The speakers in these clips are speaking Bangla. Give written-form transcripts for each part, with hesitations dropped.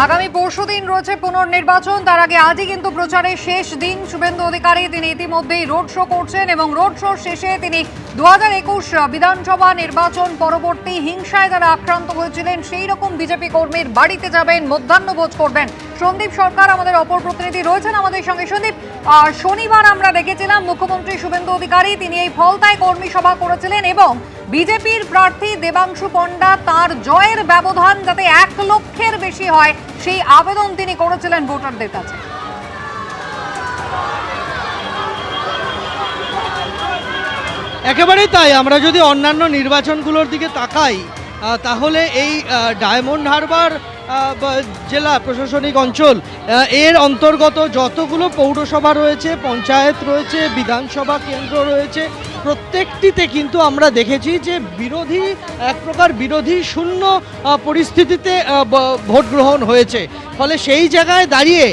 আগামী পরশুদিন রয়েছে পুনর্নির্বাচন। তার আগে আজই কিন্তু প্রচারের শেষ দিন। শুভেন্দু অধিকারী তিনি ইতিমধ্যেই রোড শো করছেন এবং রোড শো শেষে তিনি 2021 বিধানসভা নির্বাচন পরবর্তী হিংসায় যারা আক্রান্ত হয়েছিলেন সেই রকম বিজেপি কর্মীর বাড়িতে যাবেন, মধ্যাহ্নভোজ করবেন। সন্দীপ সরকার আমাদের অপর প্রতিনিধি রয়েছেন আমাদের সঙ্গে। সন্দীপ, শনিবার আমরা দেখেছিলাম মুখ্যমন্ত্রী শুভেন্দু অধিকারী তিনি এই ফলতায় কর্মী সভা করেছিলেন এবং বিজেপির প্রার্থী দেবাংশু পণ্ডা তার জয়ের ব্যবধান যাতে 1 লক্ষের বেশি হয় সেই আবেদন তিনি করেছিলেন ভোটারদের কাছে। একেবারেই তাই। আমরা যদি অন্যান্য নির্বাচনগুলোর দিকে তাকাই তাহলে এই ডায়মন্ড হারবার জেলা প্রশাসনিক অঞ্চল এর অন্তর্গত যতগুলো পৌরসভা রয়েছে, পঞ্চায়েত রয়েছে, বিধানসভা কেন্দ্র রয়েছে, প্রত্যেকটিতে কিন্তু আমরা দেখেছি যে এক প্রকার বিরোধী শূন্য পরিস্থিতিতে ভোট গ্রহণ হয়েছে। ফলে সেই জায়গায় দাঁড়িয়ে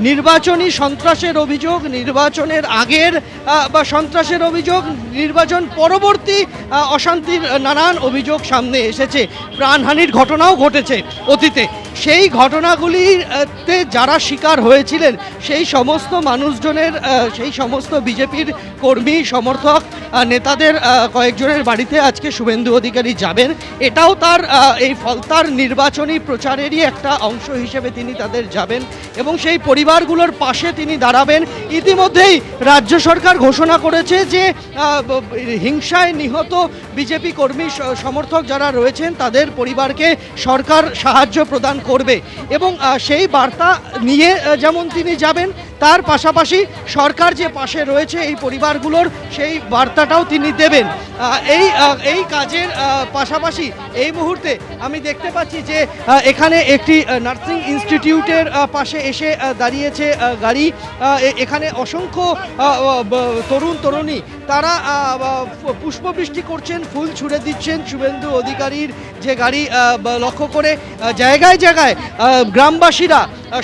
নির্বাচনী সন্ত্রাসের অভিযোগ, নির্বাচনের আগের বা সন্ত্রাসের অভিযোগ, নির্বাচন পরবর্তী অশান্তির নানান অভিযোগ সামনে এসেছে। প্রাণহানির ঘটনাও ঘটেছে অতীতে। সেই ঘটনাগুলিতে যারা শিকার হয়েছিলেন সেই সমস্ত মানুষজনের, সেই সমস্ত বিজেপির কর্মী সমর্থক নেতাদের কয়েকজনের বাড়িতে আজকে শুভেন্দু অধিকারী যাবেন। এটাও তার এই ফলতার নির্বাচনী প্রচারেরই একটা অংশ হিসেবে তিনি তাদের যাবেন এবং সেই পরিবারগুলোর পাশে তিনি দাঁড়াবেন। ইতিমধ্যেই রাজ্য সরকার ঘোষণা করেছে যে হিংসায় নিহত বিজেপি কর্মী সমর্থক যারা রয়েছেন তাদের পরিবারকে সরকার সাহায্য প্রদান করবে এবং সেই বার্তা নিয়ে যেমন তিনি যাবেন, তার পাশাপাশি সরকার যে পাশে রয়েছে এই পরিবারগুলোর সেই বার্তাটাও তিনি দেবেন। এই কাজের পাশাপাশি এই মুহূর্তে আমি দেখতে পাচ্ছি যে এখানে একটি নার্সিং ইনস্টিটিউটের পাশে এসে দাঁড়িয়েছে গাড়ি। এখানে অসংখ্য তরুণ তরুণী তারা পুষ্পবৃষ্টি করছেন, ফুল ছুঁড়ে দিচ্ছেন শুভেন্দু অধিকারীর যে গাড়ি লক্ষ্য করে। জায়গায় জায়গায় গ্রামবাসীরা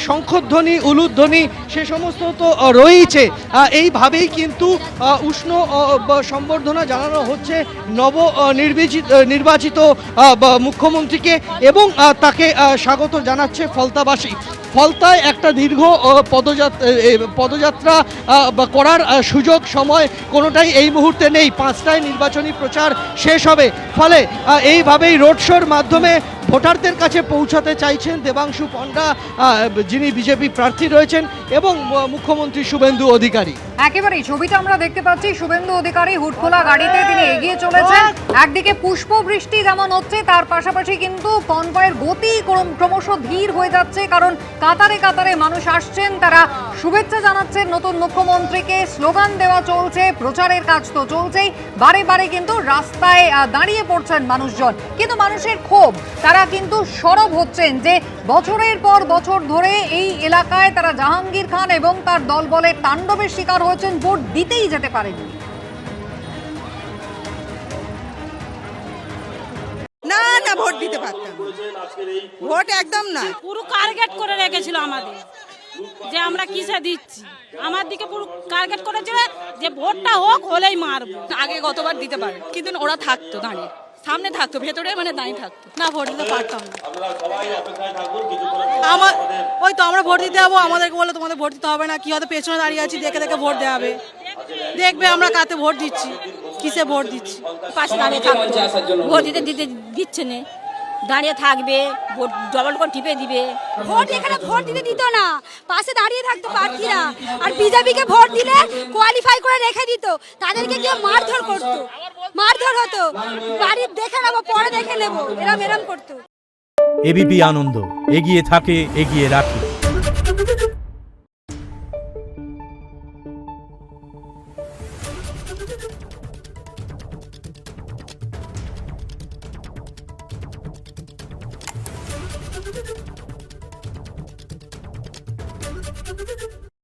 শঙ্খধ্বনি, উলুধ্বনি সে সমস্ত তো রয়েছে। এইভাবেই কিন্তু উষ্ণ সম্বর্ধনা জানানো হচ্ছে নির্বাচিত মুখ্যমন্ত্রীকে এবং তাকে স্বাগত জানাচ্ছে ফলতাবাসী। ফলতায় একটা দীর্ঘ পদযাত্রা করার সুযোগ সময় কোনোটাই এই মুহূর্তে নেই। 5টায় নির্বাচনী প্রচার শেষ হবে। ফলে এইভাবেই রোড শোর মাধ্যমে ভোটারদের কাছে পৌঁছাতে চাইছেন দেবাংশু পণ্ডা, যিনি বিজেপি প্রার্থী রয়েছেন, এবং মুখ্যমন্ত্রী শুভেন্দু অধিকারী। একেবারেই ছবিটা আমরা দেখতে পাচ্ছি, শুভেন্দু অধিকারী হুডখোলা গাড়িতে তিনি এগিয়ে চলেছেন। একদিকে পুষ্পবৃষ্টি যেমন হচ্ছে, তার পাশাপাশি কিন্তু কনভয়ের গতি ক্রমশ ধীর হয়ে যাচ্ছে, কারণ কাতারে কাতারে মানুষ আসছেন, তারা শুভেচ্ছা জানাচ্ছেন নতুন মুখ্যমন্ত্রীকে, স্লোগান দেওয়া চলছে, প্রচারের কাজ তো চলছেই, বারে বারে কিন্তু রাস্তায় দাঁড়িয়ে পড়ছেন মানুষজন। কিন্তু মানুষের ক্ষোভ, তারা কিন্তু সরব হচ্ছেন যে বছরের পর বছর ধরে এই এলাকায় তারা জাহাঙ্গীর খান এবং তার দলবলের তাণ্ডবের শিকার হয়েছেন, ভোট দিতেই যেতে পারেনি। না না, ভোট দিতে পারতাম, ভোট একদম না। পুরো টার্গেট করে রেখেছিল আমাদের যে আমরা কিসে দিচ্ছি, আমার দিকে পুরো টার্গেট করেছিল যে ভোটটা হোক, হলেই মারবো। আগে গতবার দিতে পারে কিন্তু ওরা থাকতো দাঁড়িয়ে, সামনে থাকতো, ভেতরে মানে দাঁড়িয়ে থাকতো না, ভোট দিতে পারতাম না। আমরা ভোট দিতে যাবো, আমাদেরকে বলে তোমাদের ভোট দিতে হবে না, কি হয়তো পেছনে দাঁড়িয়ে আছি, দেখে দেখে ভোট দেওয়া হবে, দেখবে আমরা কাতে ভোট দিচ্ছি, কিসে ভোট দিচ্ছি। পাশে দাঁড়িয়ে থাকতো, ভোট দিচ্ছে না, দাঁড়িয়ে থাকবে, ভোট ডবল করে টিপে দিবে। ভোট এখানে ভোট দিতে দিত না, পাশে দাঁড়িয়ে থাকতো প্রার্থীরা, আর বিজেপিকে ভোট দিলে কোয়ালিফাই করে রেখে দিত, তাদেরকে গিয়ে মারধর করতো, মারধর হতো, বাড়ি দেখে নেবো পরে দেখে নেবো, এরম করতো। এবিপি আনন্দ, এগিয়ে থাকে, এগিয়ে রাখে। Thank you.